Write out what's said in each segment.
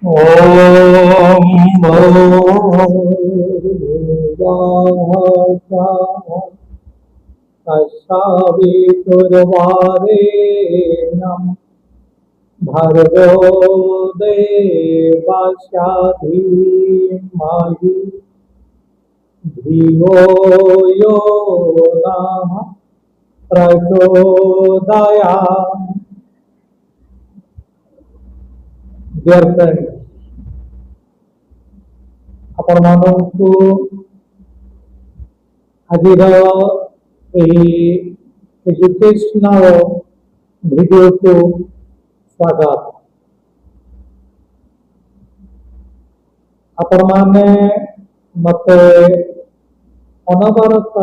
ॐ भूर्भुवस्सुः तत्सवितुर्वरेण्यं भर्गो देवस्य धीमहि धियो यो नः प्रचोदयात्। Dear friends, आपण ମାନଙ୍କୁ ଆଜିର ଏହି ଏଜୁକେଶନାଲ ଭିଡ଼ିଓକୁ ସ୍ୱାଗତ। ଆପଣମାନେ ମୋତେ ଅନବରତ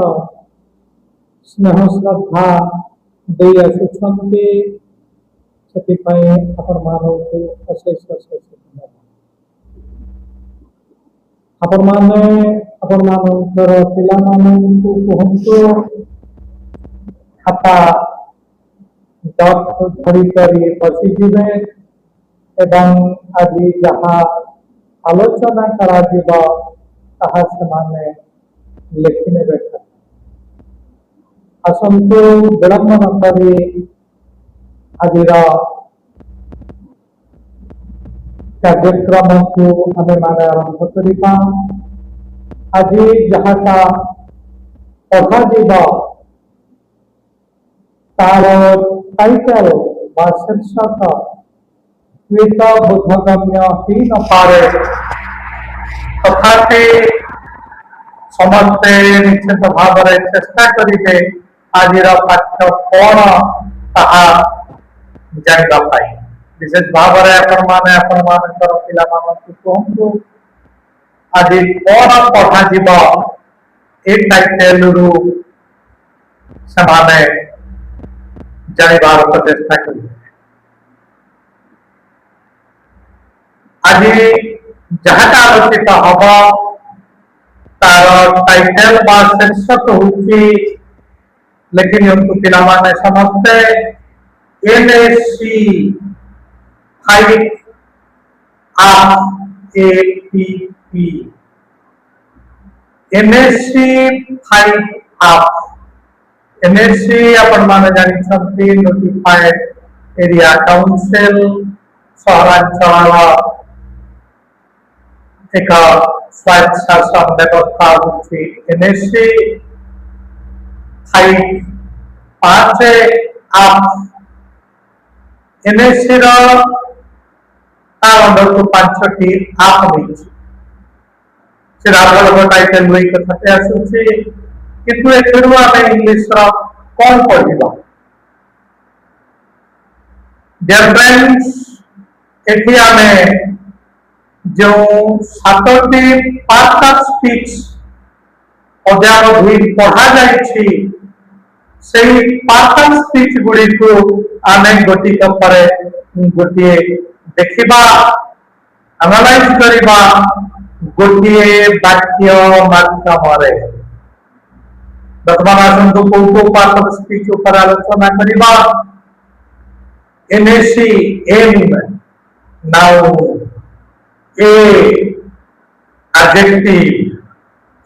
ସ୍ନେହ ଶ୍ରଦ୍ଧା ଦେଇ ଆସୁଛନ୍ତି, ସେଥିପାଇଁ ଆପଣମାନଙ୍କୁ ଅଶେଷ ଧନ୍ୟବାଦ। ଆପଣମାନେ ଆପଣମାନଙ୍କର ପିଲାମାନଙ୍କୁ କୁହନ୍ତୁ ଖାତା ଧରିକରି ବସିଯିବେ ଏବଂ ଆଜି ଯାହା ଆଲୋଚନା କରାଯିବ ତାହା ସେମାନେ ଲେଖିନେବେ। ଆସନ୍ତୁ ବିଳମ୍ବ ନ କରି ଆଜିର କାର୍ଯ୍ୟକ୍ରମକୁ ଆମେମାନେ ଆରମ୍ଭ କରିବା। ଆଜି ଯାହାଟା ପଠାଯିବ ତାର ଟାଇଟଲ ବା ଶୀର୍ଷକ ହୁଏତ ବୋଧଗମ୍ୟ ହେଇନପାରେ, ତଥାପି ସମସ୍ତେ ନିଶ୍ଚିତ ଭାବରେ ଚେଷ୍ଟା କରିବେ ଆଜିର ପାଠ୍ୟ କଣ ତାହା ଜାଣିବା ପାଇଁ। ବିଶେଷ ଭାବରେ ଆପଣମାନେ ଆପଣମାନଙ୍କର ପିଲାମାନଙ୍କୁ କୁହନ୍ତୁ ଆଜି କଣ ପଠାଯିବ, ଏ ଟାଇଟେଲରୁ ସେମାନେ ଜାଣିବାର ପ୍ରଚେଷ୍ଟା କରିବେ। ଆଜି ଯାହାଟା ଆଲୋଚିତ ହବ ତାର ଟାଇଟେଲ ବା ଶୀର୍ଷକ ହେଉଛି, ଲେଖି ନିଅନ୍ତୁ ପିଲାମାନେ ସମସ୍ତେ, NSC 5 APP। NSC 5 NSC आपण माने जानिछंती नोटिफाइड एरिया काउंसिल सहरांचल एक स्वायत्त शासन व्यवस्था होची। NSC 5 NSC रो अंदर को 5टी आप होईची। से रावल टाइटल होई कथाते आसुची, किंतु एथरु आमे इंग्लिश रो कोन पढिबा। डियर फ्रेंड्स, एथि आमे जो 7टी पार्ट ऑफ स्पीच अध्यावधि पढ़ा जाइछि, सेही पार्ट ऑफ स्पीच गुडी को आमे गोटी परे गोटी देखिबा, एनालाइज करिबा गोटे वाक्य माध्यमरे। वर्तमान आसंतु को पार्ट ऑफ स्पीच ऊपर आलोचना करिबा। NSC M noun, A adjective,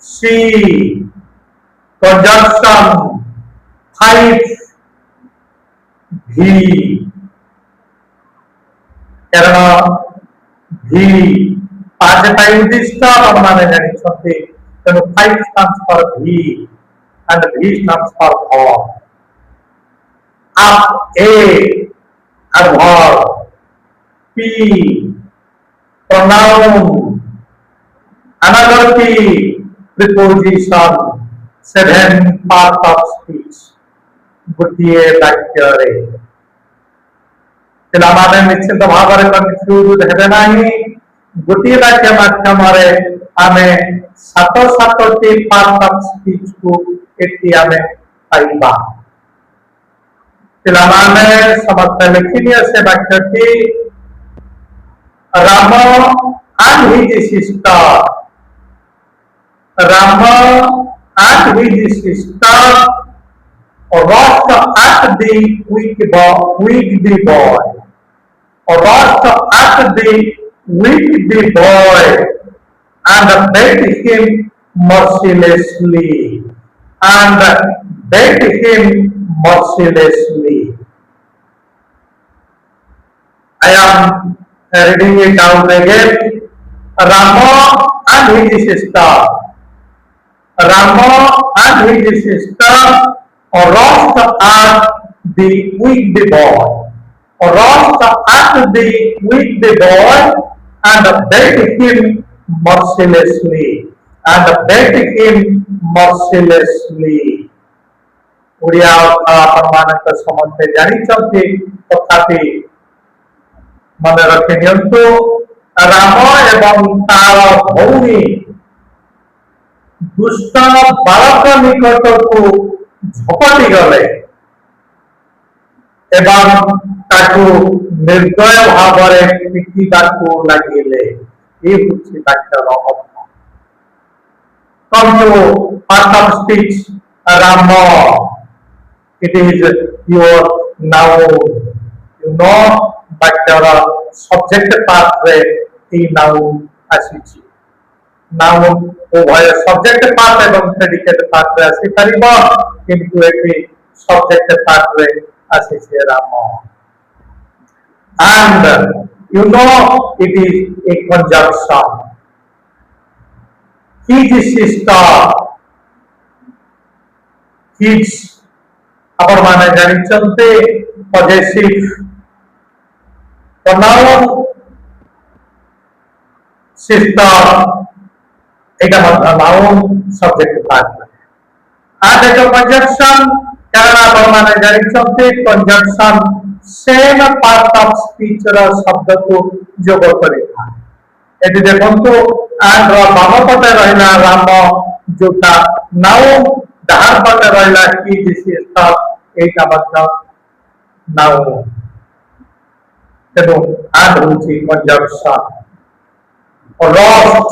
C conjunction, 5 V कारण V 5 टाइम उद्दिष्ट आपने जानिछंती, तेणु 5 stands for V and V stands for verb। आप A adverb, P pronoun, another P preposition, 7 part of speech गोटे वाक्य रे। पिलामाने निश्चित भाव में कन्फ्यूज हेबे नाही। गोटे वाक्य माध्यम रे आमे 7टी पार्ट ऑफ स्पीच को एठी आमे पाइबा। पिलामाने समस्त लिखिनिया से वाक्यटी, Rama and his sister, Rama and his sister rushed at the weak boy, rushed at the with the boy and beat him mercilessly. And beat him mercilessly. I am reading it out again. Rama and his sister. Rama and his sister rushed at the wicked boy. Rushed at the wicked boy and beat him mercilessly. And beat him mercilessly. Odia ଆପଣମାନଙ୍କ ସମସ୍ତେ ଜାଣିଛନ୍ତି ତଥାପି ମନେ ରଖି ନିଅନ୍ତୁ ରାମ ଏବଂ ତାର ଭଉଣୀ ଦୁଷ୍ଟ ବାଳକ ନିକଟକୁ ଝପଟି ଗଲେ ଏବଂ ତାକୁ ନିର୍ଦୟ ଭାବରେ ପିଟିବାକୁ ଲାଗିଲେ। ଏ ହେଉଛି ବାକ୍ୟର ଅର୍ଥ। Come to part of speech, Rama. It is your noun. You know, ବାକ୍ୟର subject part ରେ এই noun ଆସିଛି। noun ଉଭୟ subject part ଏବଂ predicate part ରେ ଆସିପାରିବ, କିନ୍ତୁ ଏଠି subject part ରେ ଆସିଛି Ram. And you know, it is a conjunction. His sister, his ଆପଣ ମାନେ ଜାଣିଛନ୍ତି possessive pronoun sister এটা ମଧ୍ୟ noun subject part and এটা conjunction କାରଣ ଆପଣ ମାନେ ଜାଣିଛନ୍ତି conjunction same part of speech ର ଶବ୍ଦକୁ ଯୋଗ କରିଥାଏ। ଏଠି ଦେଖନ୍ତୁ and ର ବାମ ପଟେ ରହିଲା ରାମ ଯୋଉଟା noun, ଡାହାଣ ପଟେ ରହିଲା his sister এইটা ମଧ୍ୟ noun। ତେଣୁ and ହେଉଛି conjunction। roast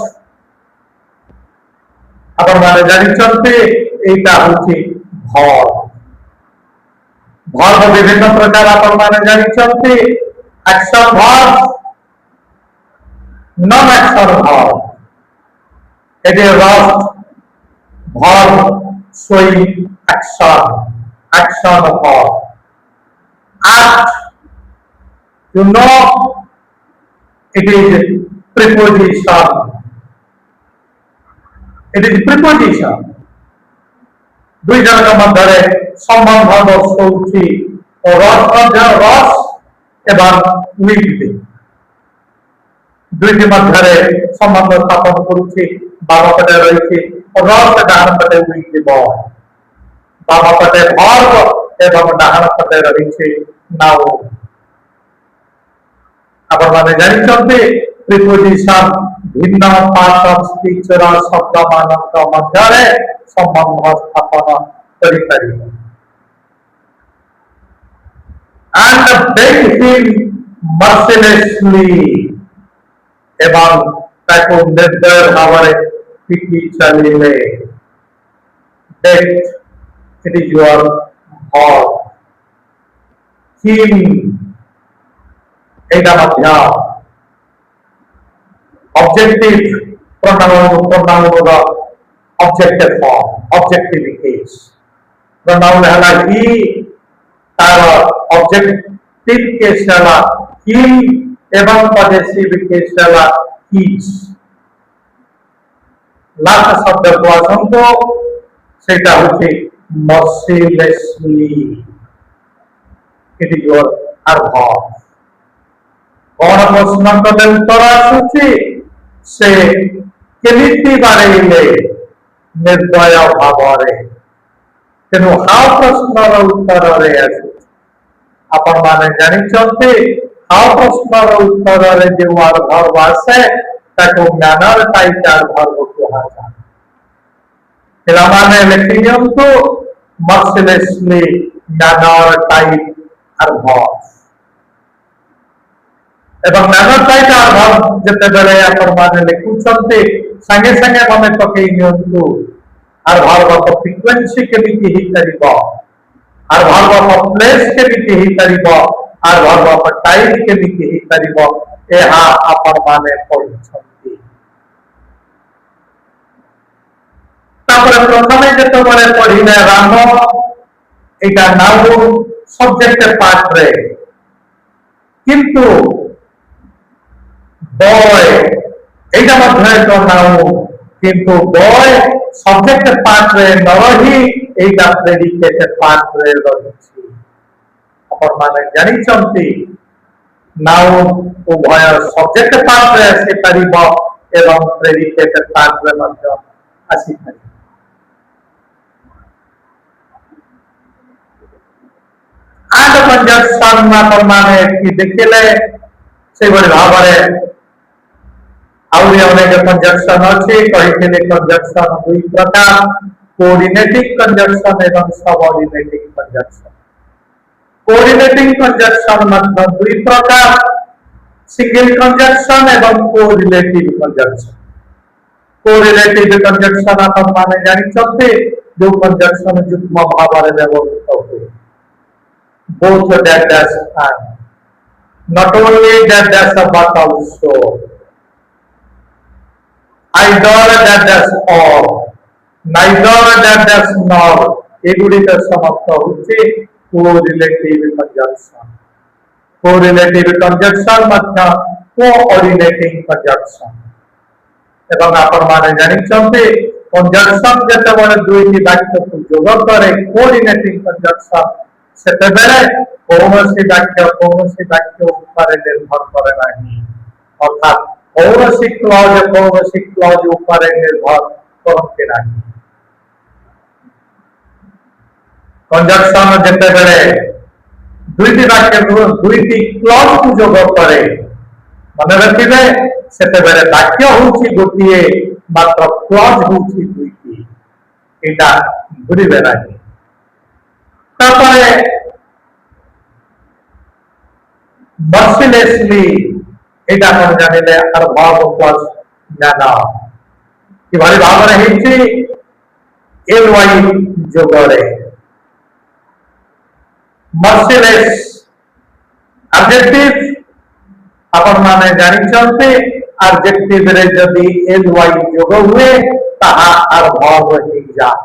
ଆପଣ ମାନେ ଜାଣିଛନ୍ତି এইটা ହେଉଛି verb। verb ବିଭିନ୍ନ ପ୍ରକାର ଆପଣ ମାନେ ଜାଣିଛନ୍ତି action verb, non action verb। ଏଠି roast verb showing action verb। act, you know, it is preposition। ଦୁଇ ଜଣଙ୍କ ମଧ୍ୟରେ ସମ୍ବନ୍ଧ ଦର୍ଶାଉଛି ରସ ଏବଂ ଉଇଥ୍ ଦୁଇଟି ମଧ୍ୟରେ ସମ୍ବନ୍ଧ ସ୍ଥାପନ କରୁଛି। ବାମ ପଟେ ରହିଛି ରସ, ଡାହାଣ ପଟେ ଉଇଥ୍ ବୟ। ବାମ ପଟେ ଭର୍ବ ଏବଂ ଡାହାଣ ପଟେ ରହିଛି ନାଉନ୍। ଆପଣମାନେ ଜାଣିଛନ୍ତି ପ୍ରିପୋଜିସନ ଭିନ୍ନ ପାର୍ଟ ଅଫ ସ୍ପିଚ ର ଶବ୍ଦମାନଙ୍କ ମଧ୍ୟରେ ସମ୍ବନ୍ଧ ସ୍ଥାପନ କରିପାରିବ। and beat him mercilessly ଏବଂ ତାକୁ ନିର୍ଦୟ ଭାବରେ ପିଟି ଚାଲିଲେ। beat, it is your verb। him এইটা ମଧ୍ୟ objective pronoun ର objective form, objective case। pronoun ହେଲା he, ତାର objective case ହେଲା him ଏବଂ possessive case ହେଲା his। ଲାଷ୍ଟ ଶବ୍ଦକୁ ଆସନ୍ତୁ, ସେଇଟା ହେଉଛି mercilessly, it is your verb। କଣ ପ୍ରଶ୍ନ କଲେ ଉତ୍ତର ଆସୁଛି? ସେ କେମିତି ବାଡ଼େଇଲେ? ନିର୍ଦୟ ଭାବରେ। ତେଣୁ ହାଉ ପ୍ରଶ୍ନର ଉତ୍ତରରେ ଆସୁଛି। ଆପଣମାନେ ଜାଣିଛନ୍ତି ହାଉ ପ୍ରଶ୍ନର ଉତ୍ତରରେ ଯେଉଁ adverb ଆସେ ତାକୁ ମ୍ୟାନର ଟାଇପ୍ adverb କୁହାଯାଏ। ପିଲାମାନେ ଲେଖି ନିଅନ୍ତୁ mercilessly ମ୍ୟାନର ଟାଇପ୍ adverb। ଏବଂ ମ୍ୟାନର ଟାଇପ୍ adverb ଯେତେବେଳେ ଆପଣମାନେ ଲେଖୁଛନ୍ତି ସାଙ୍ଗେ ସାଙ୍ଗେ ମନେ ପକେଇ ନିଅନ୍ତୁ adverb of frequency କେମିତି ହେଇପାରିବ, adverb of place କେମିତି ହେଇପାରିବ, আর verb of type କେମିତି ହେଇପାରିବ ଏହା ଆପଣମାନେ ପଢିଛନ୍ତି। ତାପରେ ପ୍ରଥମେ ଯେତେବେଳେ ପଢିଲେ ରାମ এটা নাউন সবজেক্টের পার্টরে, কিন্তু বয় এটা মধ্যে এক নাউন, কিন্তু বয় সবজেক্টের পার্টরে ন রহি এইটা প্রেডিকেটের পার্টরে রহিছি। ଆପଣମାନେ ଜାଣିଛନ୍ତି ନାଉନ୍ ଉଭୟ ସବଜେକ୍ଟ ପାର୍ଟରେ ଆସିପାରିବ ଏବଂ ପ୍ରେଡିକେଟ ପାର୍ଟରେ ମଧ୍ୟ ଆସିପାରିବ। ଆଣ୍ଡ କଞ୍ଜକ୍ସନ ଆପଣମାନେ ଏଠି ଦେଖିଲେ ସେଭଳି ଭାବରେ ଆହୁରି ଅନେକ କଞ୍ଜକ୍ସନ ଅଛି। କହିଥିଲେ କଞ୍ଜକ୍ସନ ଦୁଇ ପ୍ରକାର, କୋଅର୍ଡିନେଟିଂ କଞ୍ଜକ୍ସନ ଏବଂ ସବଅର୍ଡିନେଟିଂ କଞ୍ଜକ୍ସନ। कोऑर्डिनेटिंग कंजक्शन मतलब दुई प्रकार, सिंगल कंजक्शन एवं कोरिलेटिव कंजक्शन। कोरिलेटिव कंजक्शन अपन माने जानि छथि जो कंजक्शन युग्म भाव रे व्यवहृत होय। Both that dash and, not only that dash but also, either that dash or, neither that dash nor, एगुडी का समाप्त होछि कोरिलेटिव कंजक्शन। कोरिलेटिव कंजक्शन मतलब कोऑर्डिनेटिंग कंजक्शन। एवं आपण माने जानि छथि कंजक्शन जेतेबेले दुईटी वाक्य को जोग करे कोऑर्डिनेटिंग कंजक्शन, सेतेबेले कौनसी वाक्य ऊपर निर्भर करे नाही, अर्थात कौनसी क्लॉज ऊपर निर्भर करते नाही। कंजक्शन जेतेबेले दुईटी वाक्य दुईटी क्लॉज को जोग करे, मन रखिबे सेतेबेले वाक्य होछि गोटिए मात्र क्लॉज होछि दुईटी, एटा भूलिबे नाही। तापरे मर्सिलेसली एटा कोन जानिले आर वर्ब प्लस ज्ञान कि भारी भाବରେ ହେଇଛି ly जोगरे। मर्सिलेस एडजेक्टिव आपण माने जानि छथि एडजेक्टिव रे जदी ly जोग हुए ताहा आर वर्ब हो जाय,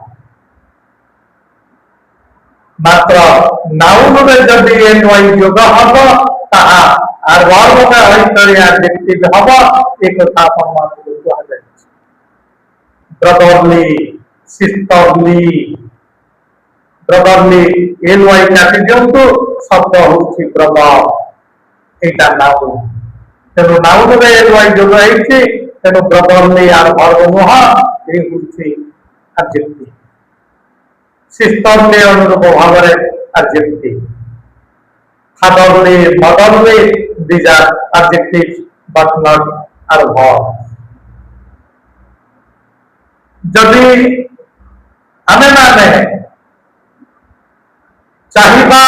मात्र नाउन रे जदी ly जोग हबो ताहा आर वर्ब में होई करी एडजेक्टिव हबो। एक कथा आपण माने कुआ जाय ब्रदरली, सिस्टरली, ब्रदरली ly काटि दियंतु शब्द होछि ब्रदर, एटा नाउन। तेनु नाउन रे ly जोग हेछि, तेनु ब्रदरली आर वर्ब नोह ए होछि एडजेक्टिव। सिस्टरली अनुरूप भावरे adjective, fatherly, motherly these are adjectives but not are verbs। जदि आमे माने चाहिबा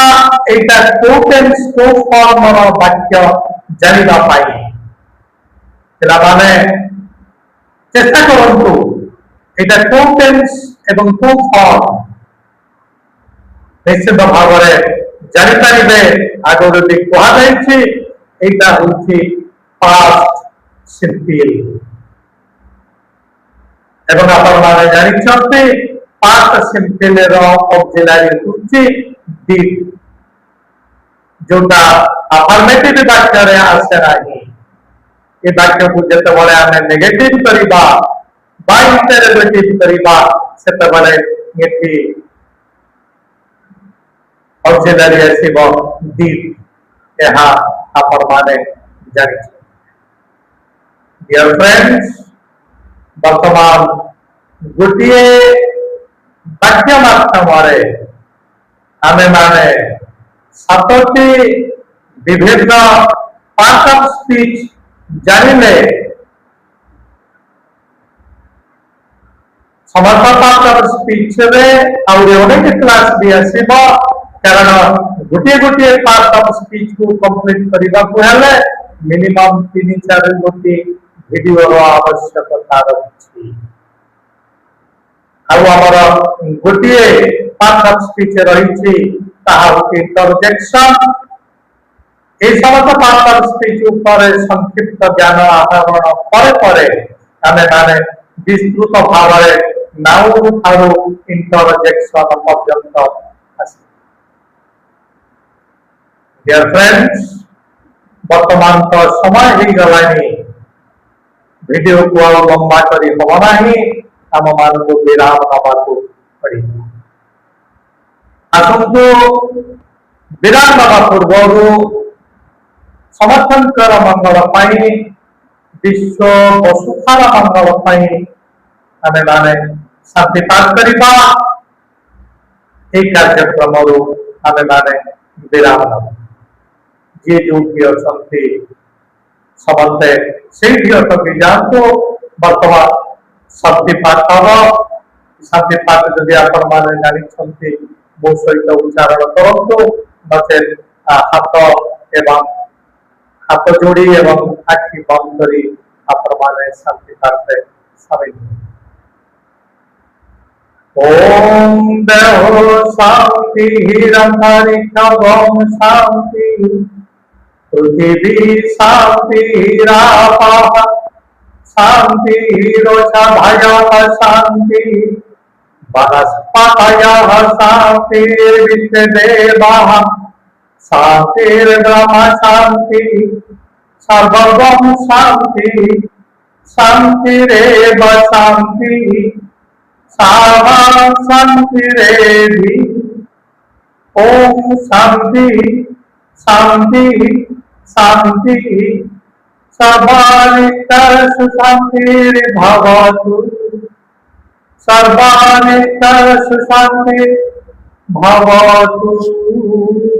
एटा कोटेंस को फॉर्म रो वाक्य जानिबा पाई, तेला माने चेष्टा करंतु एटा कोटेंस एवं को फॉर्म निश्चित भावरे जानि पारिबे। आगो जदि कोहा जायछि एटा होछि पास्ट सिंपल, एवं आपण माने जानि छथि पास्ट सिंपल रो ऑक्सिलरी होछि डिड, जोटा अफर्मेटिव वाक्य रे आसे नाही। ए वाक्य को जेतेबेले आमे नेगेटिव करिबा बा इंटरोगेटिव करिबा सेतेबेले एठी ऑक्सिलरी आसीबो डिड, एहा आपण माने जानि। डियर फ्रेंड्स, वर्तमान गोटिए वाक्य माध्यमरे आमे माने सातटी विभिन्न पार्ट ऑफ स्पीच जानिले समस्त पार्ट ऑफ स्पीच रे आउरे अनेक क्लास भी आसीबो, कारण गोटे गोटे पार्ट ऑफ स्पीच को कंप्लीट करिबा को हेले मिनिमम 3-4 गोटे वीडियो रो आवश्यकता रहछि। आउ हमर गोटे पार्ट ऑफ स्पीच रहिछि ताहा इंटरजेक्शन, এই সমস্ত পার্টনার স্পিচ উপরে সংক্ষিপ্ত জ্ঞান আহରଣ ପରେ ପରେ ଆମେମାନେ ବିସ୍ତୃତ ଭାବରେ ନାଉନ୍ ଠାରୁ ଇଣ୍ଟରଜେକ୍ସନ ପର୍ଯ୍ୟନ୍ତ ଆସିବା। डियर फ्रेंड्स, वर्तमान तो समय ही गलानी वीडियो को आ लंबा करी हम नाही आम मान को विराम नवा को पड़ी आसंतु विराम नवा पूर्व समर्थन कर मंगल पाई विश्व वसुधार मंगल पाई आमे माने शांति पाठ करिबा एक कार्यक्रम आमे माने विराम नवा जे जो भी अछंती समस्ते से भी जातु बर्तमान शांति पाठ हम शांति पाठ जदि आपण माने जानी मो सहित उच्चारण करतु नचे हाथ एवं हाथ जोड़ी एवं आखि बंद करी आपण माने शांति पाठ शामिल ओम देहो शांति हिरंतरिक्षं शांति पृथिवी शांतिरापः शांतिरोषधयः शांति वनस्पतयः शांतिर्विश्वदेवः शांतिर्ब्रह्म शांति सर्वं शांति शांतिरेव शांति सामा शांतिरेधि ओम शांति शांति शांति सर्वानिष्टर्षु शांतिर्भवतु सर्वानिष्टर्षु शांतिर्भवतु।